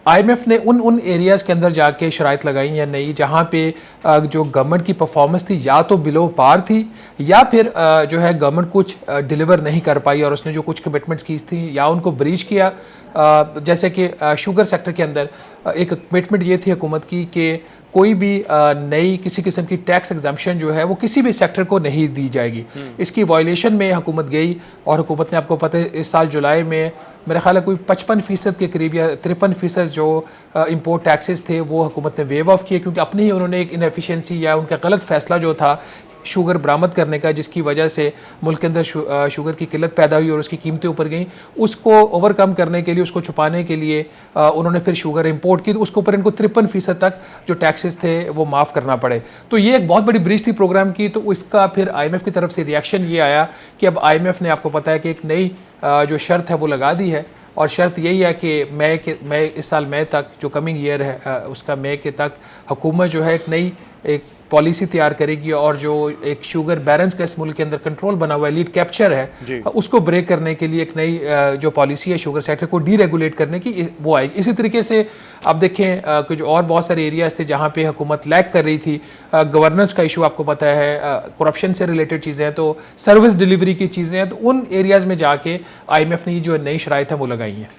IMF ने उन areas के अंदर जाके शराइत लगाई या नहीं जहाँ पे जो गवर्नमेंट की परफॉर्मेंस थी या तो बिलो पार थी या फिर जो है गवर्नमेंट कुछ डिलीवर नहीं कर पाई और उसने जो कुछ कमिटमेंट्स की थी या उनको ब्रीच किया। जैसे कि शुगर सेक्टर के अंदर एक कमिटमेंट ये थी हुकूमत की कि कोई भी नई किसी किस्म की टैक्स एग्जाम्पशन जो है वो किसी भी सेक्टर को नहीं दी जाएगी। इसकी वायलेशन में हुकूमत गई और हुकूमत ने, आपको पता है, इस साल जुलाई में मेरा ख्याल है कोई 55% के करीब या 53% जो इंपोर्ट टैक्सेस थे वो हुकूमत ने वेव ऑफ किए, क्योंकि अपनी ही उन्होंने एक इनएफिशिएंसी या उनका गलत फैसला जो था शुगर बरामद करने का, जिसकी वजह से मुल्क के अंदर शुगर की किल्लत पैदा हुई और उसकी कीमतें ऊपर गई, उसको ओवरकम करने के लिए, उसको छुपाने के लिए उन्होंने फिर शुगर इंपोर्ट की, तो उसके ऊपर इनको 53% तक जो टैक्सेस थे वो माफ़ करना पड़े। तो ये एक बहुत बड़ी ब्रीच थी प्रोग्राम की। तो इसका फिर IMF की तरफ से रिएक्शन ये आया कि अब IMF ने, आपको पता है कि एक नई जो शर्त है वो लगा दी है और शर्त यही है कि मई इस साल मई तक, जो कमिंग ईयर है उसका मई के तक हुकूमत जो है एक नई पॉलिसी तैयार करेगी और जो एक शुगर बैलेंस का इस मुल्क के अंदर कंट्रोल बना हुआ है, लीड कैप्चर है, उसको ब्रेक करने के लिए एक नई जो पॉलिसी है शुगर सेक्टर को डीरेगुलेट करने की, वो आएगी। इसी तरीके से आप देखें कुछ और बहुत सारे एरियाज थे जहाँ पे हुकूमत लैग कर रही थी। गवर्नेंस का इशू आपको पता है, करप्शन से रिलेटेड चीज़ें हैं, तो सर्विस डिलीवरी की चीज़ें हैं, तो उन एरियाज़ में जाके IMF ने जो नई शराइत है वो लगाई हैं।